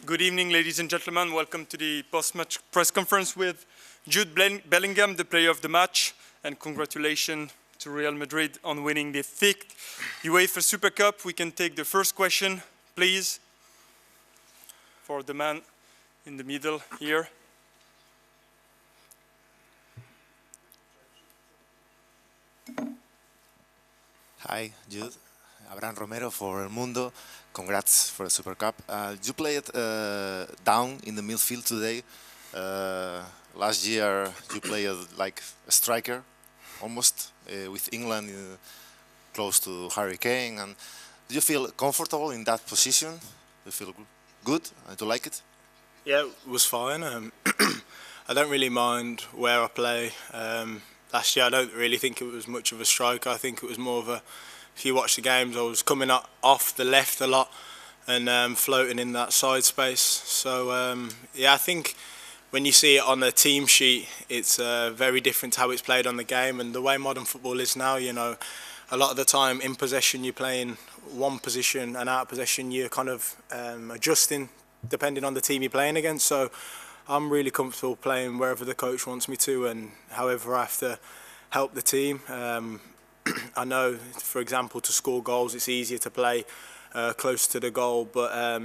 Good evening, ladies and gentlemen. Welcome to the post-match press conference with Jude Bellingham, the player of the match, and congratulations to Real Madrid on winning the fifth UEFA Super Cup. We can take the first question, please, for the man in the middle here. Hi, Jude. Abraham Romero for El Mundo. Congrats for the Super Cup. You played down in the midfield today. Last year you played like a striker, almost, with England close to Harry Kane. And do you feel comfortable in that position? Do you feel good? Do you like it? Yeah, it was fine. I don't really mind where I play. Last year I don't really think it was much of a striker. I think it was more of a, if you watch the games, I was coming up off the left a lot and floating in that side space. So yeah, I think when you see it on the team sheet, it's very different to how it's played on the game. And the way modern football is now, you know, a lot of the time in possession you're playing one position, and out of possession you're kind of adjusting depending on the team you're playing against. So I'm really comfortable playing wherever the coach wants me to, and however I have to help the team. I know, for example, to score goals, it's easier to play close to the goal, but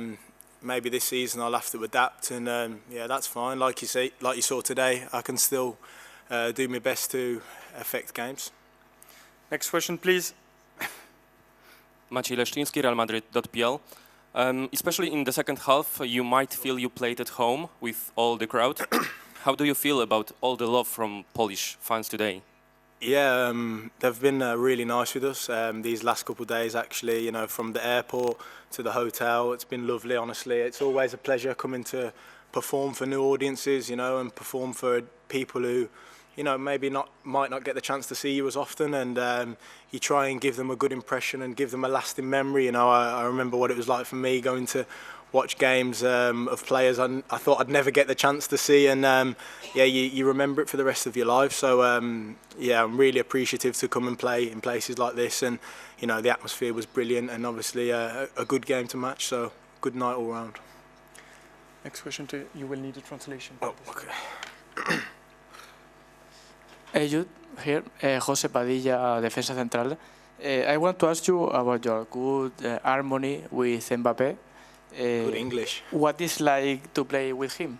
maybe this season I'll have to adapt, and yeah, that's fine. Like you saw today, I can still do my best to affect games. Next question, please. Maciej Leszczyński, realmadrid.pl. Especially in the second half, you might feel you played at home with all the crowd. How do you feel about all the love from Polish fans today? Yeah, they've been really nice with us these last couple of days, actually, you know, from the airport to the hotel. It's been lovely, honestly. It's always a pleasure coming to perform for new audiences, you know, and perform for people who, you know, maybe might not get the chance to see you as often, and you try and give them a good impression and give them a lasting memory. You know, I remember what it was like for me going to watch games of players I thought I'd never get the chance to see, and yeah, you remember it for the rest of your life. So yeah, I'm really appreciative to come and play in places like this, and you know, the atmosphere was brilliant, and obviously a good game to match. So good night all round. Next question to you will need a translation. Oh, okay. Hey Jude, here, Jose Padilla, defensa central. I want to ask you about your good harmony with Mbappé. Good English. What is like to play with him?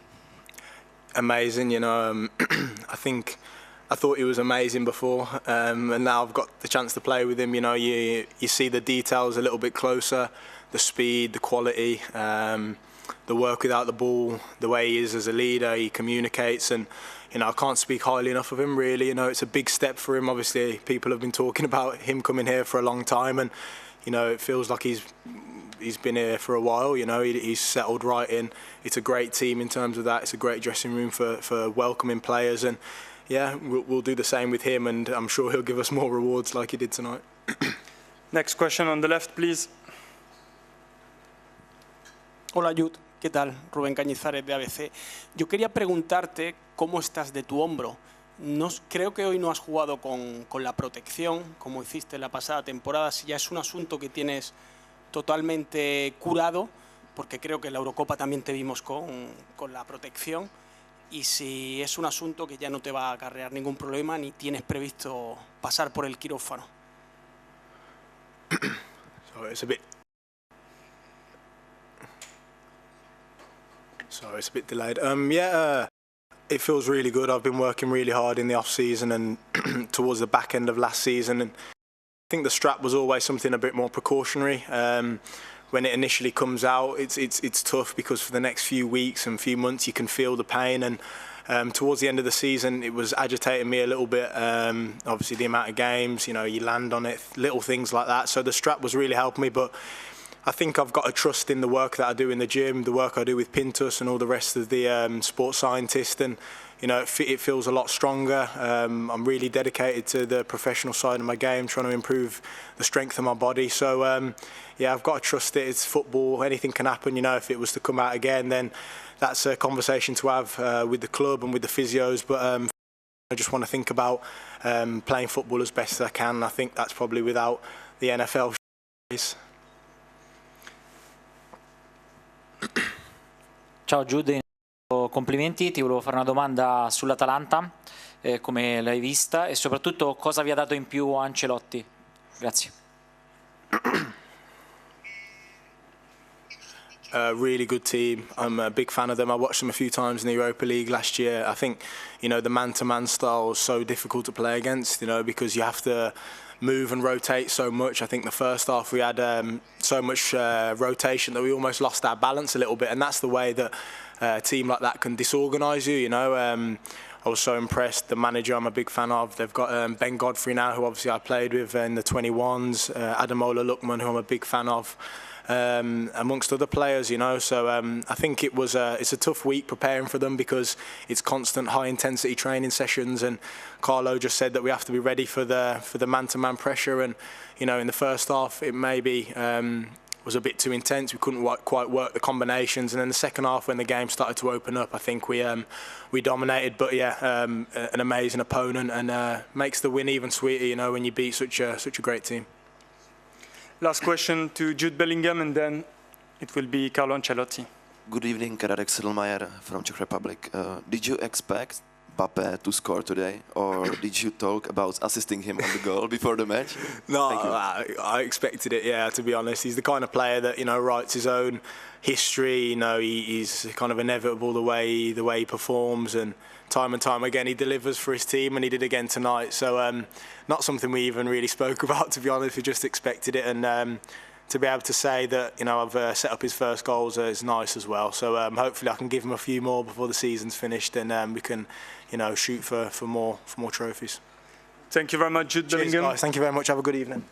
Amazing, you know. I thought he was amazing before, and now I've got the chance to play with him. You know, you see the details a little bit closer, the speed, the quality, the work without the ball, the way he is as a leader, he communicates, and you know, I can't speak highly enough of him, really. You know, it's a big step for him. Obviously, people have been talking about him coming here for a long time, and you know, it feels like he's been here for a while. You know, he's settled right in. It's a great team in terms of that. It's a great dressing room for welcoming players, and yeah, we'll do the same with him, and I'm sure he'll give us more rewards like he did tonight. Next question on the left, please. Hola Jude, ¿qué tal? Rubén Cañizares de ABC. Yo quería preguntarte cómo estás de tu hombro. Creo que hoy no has jugado con la protección como hiciste la pasada temporada. Si ya es un asunto que tienes totalmente curado, porque creo que en la Eurocopa también te vimos con la protección, y si es un asunto que ya no te va a acarrear ningún problema ni tienes previsto pasar por el quirófano. Sorry, it's a bit delayed. Yeah, it feels really good. I've been working really hard in the off-season and towards the back end of last season, and I think the strap was always something a bit more precautionary. When it initially comes out, it's tough because for the next few weeks and few months you can feel the pain, and towards the end of the season it was agitating me a little bit. Obviously the amount of games, you know, you land on it, little things like that. So the strap was really helping me, but I think I've got a trust in the work that I do in the gym, the work I do with Pintus and all the rest of the sports scientists, and you know, it feels a lot stronger. I'm really dedicated to the professional side of my game, trying to improve the strength of my body. So yeah, I've got to trust it. It's football. Anything can happen. You know, if it was to come out again, then that's a conversation to have with the club and with the physios. But I just want to think about playing football as best as I can. I think that's probably without the NFL. Ciao Jude, complimenti, ti volevo fare una domanda sull'Atalanta, come l'hai vista e soprattutto cosa vi ha dato in più Ancelotti. Grazie. Really good team. I'm a big fan of them. I watched them a few times in the Europa League last year. I think, the man-to-man style is so difficult to play against, because you have to move and rotate so much. I think the first half we had so much rotation that we almost lost our balance a little bit, and that's the way that a team like that can disorganise you. I was so impressed. The manager I'm a big fan of. They've got Ben Godfrey now, who obviously I played with in the 21s. Ademola Lookman, who I'm a big fan of. Amongst other players, So I think it's a tough week preparing for them because it's constant high-intensity training sessions. And Carlo just said that we have to be ready for the man-to-man pressure. And in the first half, it maybe was a bit too intense. We couldn't quite work the combinations. And then the second half, when the game started to open up, I think we dominated. But yeah, an amazing opponent and makes the win even sweeter. When you beat such a great team. Last question to Jude Bellingham, and then it will be Carlo Ancelotti. Good evening, Kararek Sedlmajer from Czech Republic. Did you expect Mbappe to score today, or did you talk about assisting him on the goal before the match? No, I expected it, yeah, to be honest. He's the kind of player that, writes his own history. He's kind of inevitable the way he performs, and time again he delivers for his team, and he did again tonight. So not something we even really spoke about, to be honest. We just expected it, and to be able to say that I've set up his first goals is nice as well. So hopefully I can give him a few more before the season's finished, and we can shoot for more trophies. Thank you very much, Jude Cheers, Bellingham. guys. Thank you very much. Have a good evening.